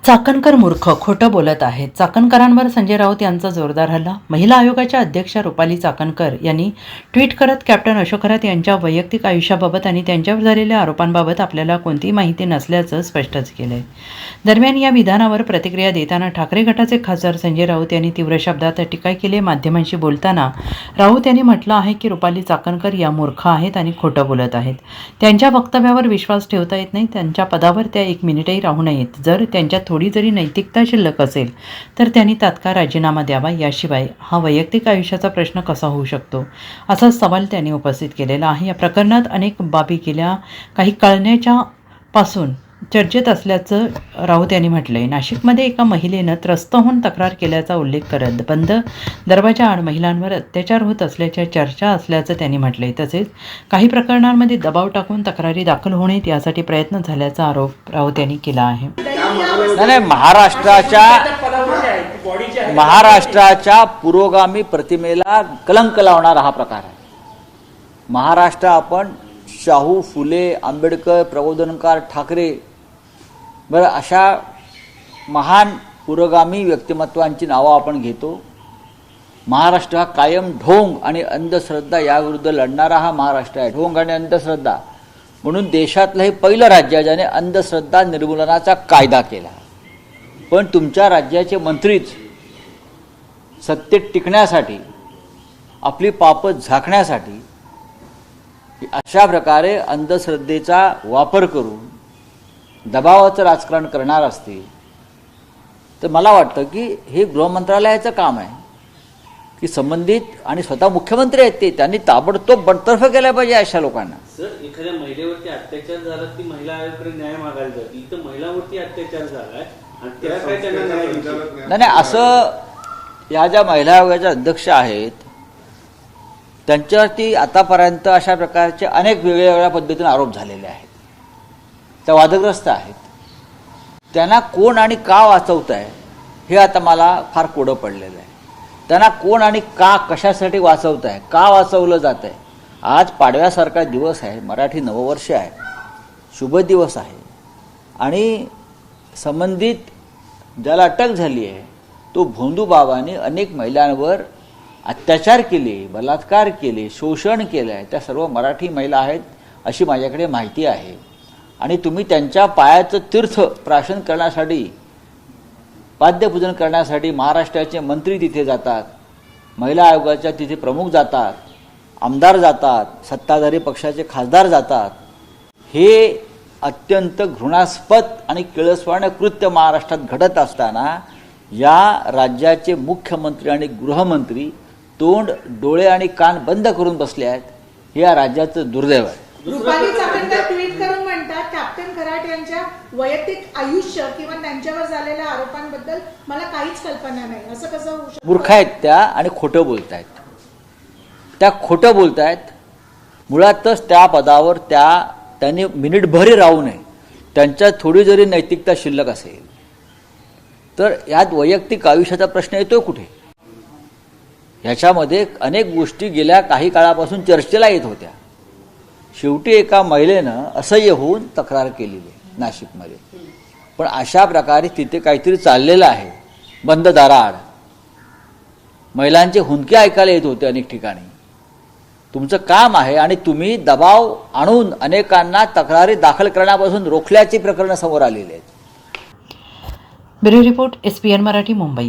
चाकणकर मूर्ख, खोटं बोलत आहेत. चाकणकरांवर संजय राऊत यांचा जोरदार हल्ला. महिला आयोगाच्या अध्यक्षा रुपाली चाकणकर यांनी ट्विट करत कॅप्टन अशोक खरात यांच्या वैयक्तिक आयुष्याबाबत आणि त्यांच्यावर झालेल्या आरोपांबाबत आपल्याला कोणतीही माहिती नसल्याचं स्पष्टच केलंय. दरम्यान या विधानावर प्रतिक्रिया देताना ठाकरे गटाचे खासदार संजय राऊत यांनी तीव्र शब्दात टीका केली. माध्यमांशी बोलताना राऊत यांनी म्हटलं आहे की रुपाली चाकणकर या मूर्ख आहेत आणि खोटं बोलत आहेत. त्यांच्या वक्तव्यावर विश्वास ठेवता येत नाही. त्यांच्या पदावर त्या एक मिनिटही राहू नयेत. जर त्यांच्या थोडी जरी नैतिकता शिल्लक असेल तर त्यांनी तात्काळ राजीनामा द्यावा. याशिवाय हा वैयक्तिक आयुष्याचा प्रश्न कसा होऊ शकतो, असा सवाल त्यांनी उपस्थित केलेला आहे. या प्रकरणात अनेक बाबी गेल्या काही कळण्याच्या पासून चर्चेत असल्याचं राऊत यांनी म्हटलंय. नाशिकमध्ये एका महिलेनं त्रस्त होऊन तक्रार केल्याचा उल्लेख करत बंद दरवाजा आड महिलांवर अत्याचार होत असल्याच्या चर्चा असल्याचं त्यांनी म्हटलंय. तसेच काही प्रकरणांमध्ये दबाव टाकून तक्रारी दाखल होण्यात यासाठी प्रयत्न झाल्याचा आरोप राऊत यांनी केला आहे. नाही, महाराष्ट्राच्या पुरोगामी प्रतिमेला कलंक लावणारा हा प्रकार आहे. महाराष्ट्र आपण शाहू, फुले, आंबेडकर, प्रबोधनकार, ठाकरे बरं अशा महान पुरोगामी व्यक्तिमत्वांची नावं आपण घेतो. महाराष्ट्र हा कायम ढोंग आणि अंधश्रद्धा याविरुद्ध लढणारा हा महाराष्ट्र आहे. ढोंग आणि अंधश्रद्धा म्हणून देशातलं हे पहिलं राज्य आहे ज्याने अंधश्रद्धा निर्मूलनाचा कायदा केला. पण तुमच्या राज्याचे मंत्रीच सत्तेत टिकण्यासाठी, आपली पापं झाकण्यासाठी अशा प्रकारे अंधश्रद्धेचा वापर करून दबावाचं राजकारण करणार असतील तर मला वाटतं की हे गृहमंत्रालयाचं काम आहे की संबंधित आणि स्वतः मुख्यमंत्री आहेत त्यांनी ताबडतोब बडतर्फ केलं पाहिजे अशा लोकांना. सर, एखाद्या महिलेवरती अत्याचार झाला ती महिला आयोगाकडे न्याय मागायला जाते, इथं महिलावरती अत्याचार झालाय आणि त्या काय त्यांना न्याय दिला नाही, असं या ज्या महिला आयोगाच्या अध्यक्ष आहेत त्यांच्यावरती आतापर्यंत अशा प्रकारचे अनेक वेगवेगळ्या पद्धतीने आरोप झालेले आहेत. त्या वादग्रस्त आहेत. त्यांना कोण आणि का वाचवत आहे हे आता मला फार कोडं पडलेलं आहे. त्यांना कोण आणि का कशासाठी वाचवत आहे, का वाचवलं जात आहे. आज पाडव्यासारखा दिवस आहे, मराठी नववर्ष आहे, शुभ दिवस आहे आणि संबंधित ज्याला अटक झाली आहे तो भोंदू बाबाने अनेक महिलांवर अत्याचार केले, बलात्कार केले, शोषण केलं आहे. त्या सर्व मराठी महिला आहेत अशी माझ्याकडे माहिती आहे. आणि तुम्ही त्यांच्या पायाचं तीर्थ प्राशन करण्यासाठी, पाद्यपूजन करण्यासाठी महाराष्ट्राचे मंत्री तिथे जातात, महिला आयोगाच्या तिथे प्रमुख जातात, आमदार जातात, सत्ताधारी पक्षाचे खासदार जातात. हे अत्यंत घृणास्पद आणि किळसवाणं कृत्य महाराष्ट्रात घडत असताना या राज्याचे मुख्यमंत्री आणि गृहमंत्री तोंड, डोळे आणि कान बंद करून बसले आहेत. हे या राज्याचं दुर्दैव आहे. रुपाली चाकणकर ट्विट करून म्हणतात, कॅप्टन खराट यांच्या वैयक्तिक आयुष्य किंवा त्यांच्यावर झालेल्या आरोपांबद्दल मला काहीच कल्पना नाही. असं कसं होऊ शकतं? मूर्ख आहेत त्या आणि खोटं बोलतायत. त्या खोटं बोलतायत. मुळातच त्या पदावर त्यांनी मिनिटभरही राहू नये. त्यांच्यात थोडी जरी नैतिकता शिल्लक असेल तर यात वैयक्तिक आयुष्याचा प्रश्न येतोय कुठे? ह्याच्यामध्ये अनेक गोष्टी गेल्या काही काळापासून चर्चेला येत होत्या. शेवटी एका महिलेनं असह्य होऊन तक्रार केलेली आहे नाशिकमध्ये. पण अशा प्रकारे तिथे काहीतरी चाललेलं आहे बंद दाराआड. महिलांचे हुंदके ऐकायला येत होते अनेक ठिकाणी. तुमचं काम आहे आणि तुम्ही दबाव आणून अनेकांना तक्रारी दाखल करण्यापासून रोखल्याची प्रकरणं समोर आलेली आहेत. Bureau report, SPN Marathi, Mumbai.